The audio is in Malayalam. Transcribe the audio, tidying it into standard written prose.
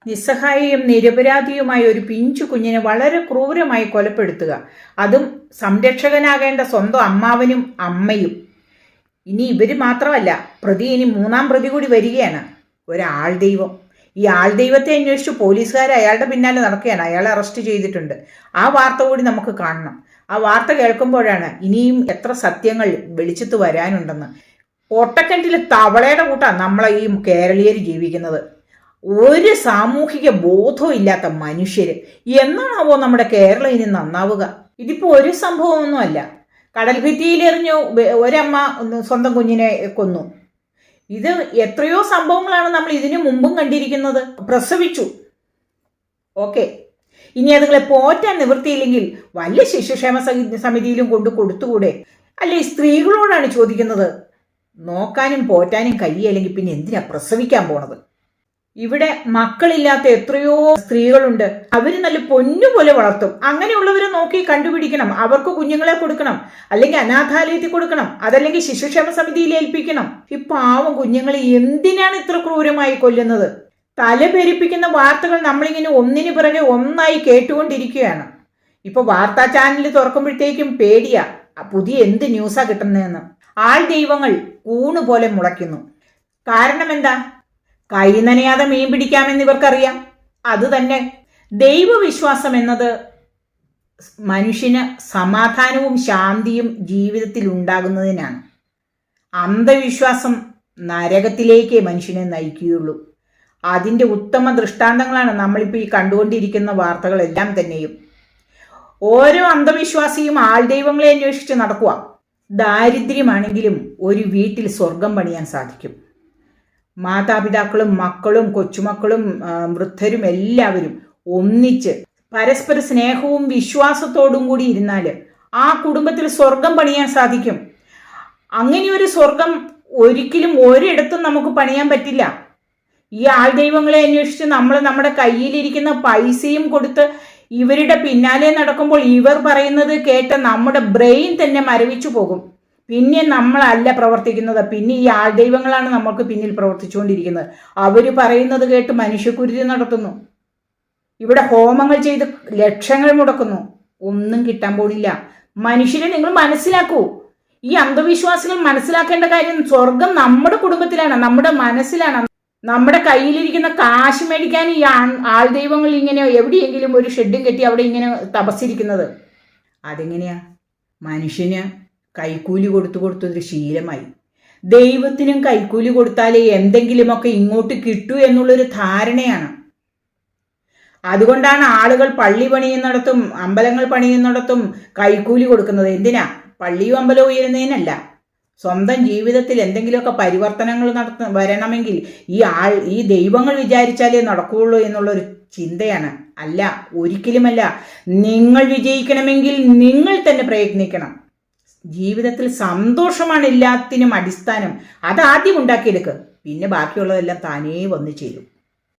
നിസ്സഹായയും നിരപരാധിയുമായ ഒരു പിഞ്ചു കുഞ്ഞിനെ വളരെ ക്രൂരമായി കൊലപ്പെടുത്തുക, അതും സംരക്ഷകനാകേണ്ട സ്വന്തം അമ്മാവനും അമ്മയും. ഇനി ഇവർ മാത്രമല്ല, ഇനി 3-ാം പ്രതി കൂടി വരികയാണ്, ഒരാൾ ദൈവം. ഈ ആൾ ദൈവത്തെ അന്വേഷിച്ച് പോലീസുകാർ അയാളുടെ പിന്നാലെ നടക്കുകയാണ്. അയാളെ അറസ്റ്റ് ചെയ്തിട്ടുണ്ട്. ആ വാർത്ത കൂടി നമുക്ക് കാണണം. ആ വാർത്ത കേൾക്കുമ്പോഴാണ് ഇനിയും എത്ര സത്യങ്ങൾ വെളിച്ചത്ത് വരാനുണ്ടെന്ന്. ഒട്ടക്കിണറ്റിൽ തവളയുടെ കൂട്ടാണ് നമ്മളെ ഈ കേരളീയർ ജീവിക്കുന്നത്. ഒരു സാമൂഹിക ബോധവും ഇല്ലാത്ത മനുഷ്യർ. എന്നാണാവോ നമ്മുടെ കേരളം ഇനി നന്നാവുക? ഇതിപ്പോൾ ഒരു സംഭവമൊന്നുമല്ല. കടൽഭിത്തിയിലെറിഞ്ഞു ഒരമ്മ സ്വന്തം കുഞ്ഞിനെ കൊന്നു. ഇത് എത്രയോ സംഭവങ്ങളാണ് നമ്മൾ ഇതിനു മുമ്പും കണ്ടിരിക്കുന്നത്. പ്രസവിച്ചു, ഓക്കെ, ഇനി അതുങ്ങളെ പോറ്റാൻ നിവൃത്തിയില്ലെങ്കിൽ വല്ല ശിശുക്ഷേമ സമിതിയിലും കൊടുത്തുകൂടെ? അല്ലെ, സ്ത്രീകളോടാണ് ചോദിക്കുന്നത്. നോക്കാനും പോറ്റാനും കഴിയല്ലെങ്കിൽ പിന്നെ എന്തിനാ പ്രസവിക്കാൻ പോണത്? ഇവിടെ മക്കളില്ലാത്ത എത്രയോ സ്ത്രീകളുണ്ട്. അവര് നല്ല പൊന്നുപോലെ വളർത്തും. അങ്ങനെയുള്ളവരെ നോക്കി കണ്ടുപിടിക്കണം, അവർക്ക് കുഞ്ഞുങ്ങളെ കൊടുക്കണം, അല്ലെങ്കിൽ അനാഥാലയത്തിൽ കൊടുക്കണം, അതല്ലെങ്കിൽ ശിശുക്ഷേമ സമിതിയിൽ ഏൽപ്പിക്കണം. ഈ പാവം കുഞ്ഞുങ്ങളെ എന്തിനാണ് ഇത്ര ക്രൂരമായി കൊല്ലുന്നത്? തലപെരിപ്പിക്കുന്ന വാർത്തകൾ നമ്മളിങ്ങനെ ഒന്നിനു പിറകെ ഒന്നായി കേട്ടുകൊണ്ടിരിക്കുകയാണ്. ഇപ്പൊ വാർത്താ ചാനൽ തുറക്കുമ്പോഴത്തേക്കും പേടിയാ, പുതിയ എന്ത് ന്യൂസാ കിട്ടുന്നതെന്ന്. ആൾ ദൈവങ്ങൾ കൂണുപോലെ മുളയ്ക്കുന്നു. കാരണം എന്താ? കൈ നനയാതെ മീൻ പിടിക്കാമെന്ന് ഇവർക്കറിയാം. അത് തന്നെ ദൈവവിശ്വാസം എന്നത് മനുഷ്യന് സമാധാനവും ശാന്തിയും ജീവിതത്തിൽ ഉണ്ടാകുന്നതിനാണ്. അന്ധവിശ്വാസം നരകത്തിലേക്കേ മനുഷ്യനെ നയിക്കുകയുള്ളൂ. അതിൻ്റെ ഉത്തമ ദൃഷ്ടാന്തങ്ങളാണ് നമ്മളിപ്പോൾ ഈ കണ്ടുകൊണ്ടിരിക്കുന്ന വാർത്തകളെല്ലാം തന്നെയും. ഓരോ അന്ധവിശ്വാസിയും ആൾ ദൈവങ്ങളെ അന്വേഷിച്ച് നടക്കുക. ദാരിദ്ര്യമാണെങ്കിലും ഒരു വീട്ടിൽ സ്വർഗം പണിയാൻ സാധിക്കും. മാതാപിതാക്കളും മക്കളും കൊച്ചുമക്കളും വൃദ്ധരും എല്ലാവരും ഒന്നിച്ച് പരസ്പര സ്നേഹവും വിശ്വാസത്തോടും കൂടി ഇരുന്നാൽ ആ കുടുംബത്തിൽ സ്വർഗം പണിയാൻ സാധിക്കും. അങ്ങനെയൊരു സ്വർഗം ഒരിക്കലും ഒരിടത്തും നമുക്ക് പണിയാൻ പറ്റില്ല. ഈ ആൾ ദൈവങ്ങളെ അന്വേഷിച്ച് നമ്മൾ നമ്മുടെ കയ്യിലിരിക്കുന്ന പൈസയും കൊടുത്ത് ഇവരുടെ പിന്നാലെ നടക്കുമ്പോൾ ഇവർ പറയുന്നത് കേട്ട് നമ്മുടെ ബ്രെയിൻ തന്നെ മരവിച്ചു പോകും. പിന്നെ നമ്മളല്ല പ്രവർത്തിക്കുന്നത്, പിന്നെ ഈ ആൾ ദൈവങ്ങളാണ് നമ്മൾക്ക് പിന്നിൽ പ്രവർത്തിച്ചുകൊണ്ടിരിക്കുന്നത്. അവർ പറയുന്നത് കേട്ട് മനുഷ്യക്കുരുതി നടത്തുന്നു. ഇവിടെ ഹോമങ്ങൾ ചെയ്ത് ലക്ഷങ്ങൾ മുടക്കുന്നു, ഒന്നും കിട്ടാൻ പോണില്ല. മനുഷ്യരെ നിങ്ങൾ മനസ്സിലാക്കൂ. ഈ അന്ധവിശ്വാസികൾ മനസ്സിലാക്കേണ്ട കാര്യം സ്വർഗം നമ്മുടെ കുടുംബത്തിലാണ്, നമ്മുടെ മനസ്സിലാണ്. നമ്മുടെ കയ്യിലിരിക്കുന്ന കാശ് മേടിക്കാൻ ഈ ആൾ ദൈവങ്ങൾ ഇങ്ങനെ എവിടെയെങ്കിലും ഒരു ഷെഡും കെട്ടി അവിടെ ഇങ്ങനെ തപസ്സിരിക്കുന്നത്. അതെങ്ങനെയാ? മനുഷ്യന് കൈക്കൂലി കൊടുത്തൊരു ശീലമായി. ദൈവത്തിനും കൈക്കൂലി കൊടുത്താലേ എന്തെങ്കിലുമൊക്കെ ഇങ്ങോട്ട് കിട്ടൂ എന്നുള്ളൊരു ധാരണയാണ്. അതുകൊണ്ടാണ് ആളുകൾ പള്ളി പണിയുന്നിടത്തും അമ്പലങ്ങൾ പണിയുന്നിടത്തും കൈക്കൂലി കൊടുക്കുന്നത്. എന്തിനാ? പള്ളിയും അമ്പലവും ഉയരുന്നതിനല്ല. സ്വന്തം ജീവിതത്തിൽ എന്തെങ്കിലുമൊക്കെ പരിവർത്തനങ്ങൾ വരണമെങ്കിൽ ഈ ദൈവങ്ങൾ വിചാരിച്ചാലേ നടക്കുകയുള്ളൂ എന്നുള്ളൊരു ചിന്തയാണ്. അല്ല, ഒരിക്കലുമല്ല. നിങ്ങൾ വിജയിക്കണമെങ്കിൽ നിങ്ങൾ തന്നെ പ്രയത്നിക്കണം. ജീവിതത്തിൽ സന്തോഷമാണ് എല്ലാത്തിനും അടിസ്ഥാനം. അത് ആദ്യം ഉണ്ടാക്കിയെടുക്കുക, പിന്നെ ബാക്കിയുള്ളതെല്ലാം താനേ വന്നു ചേരും.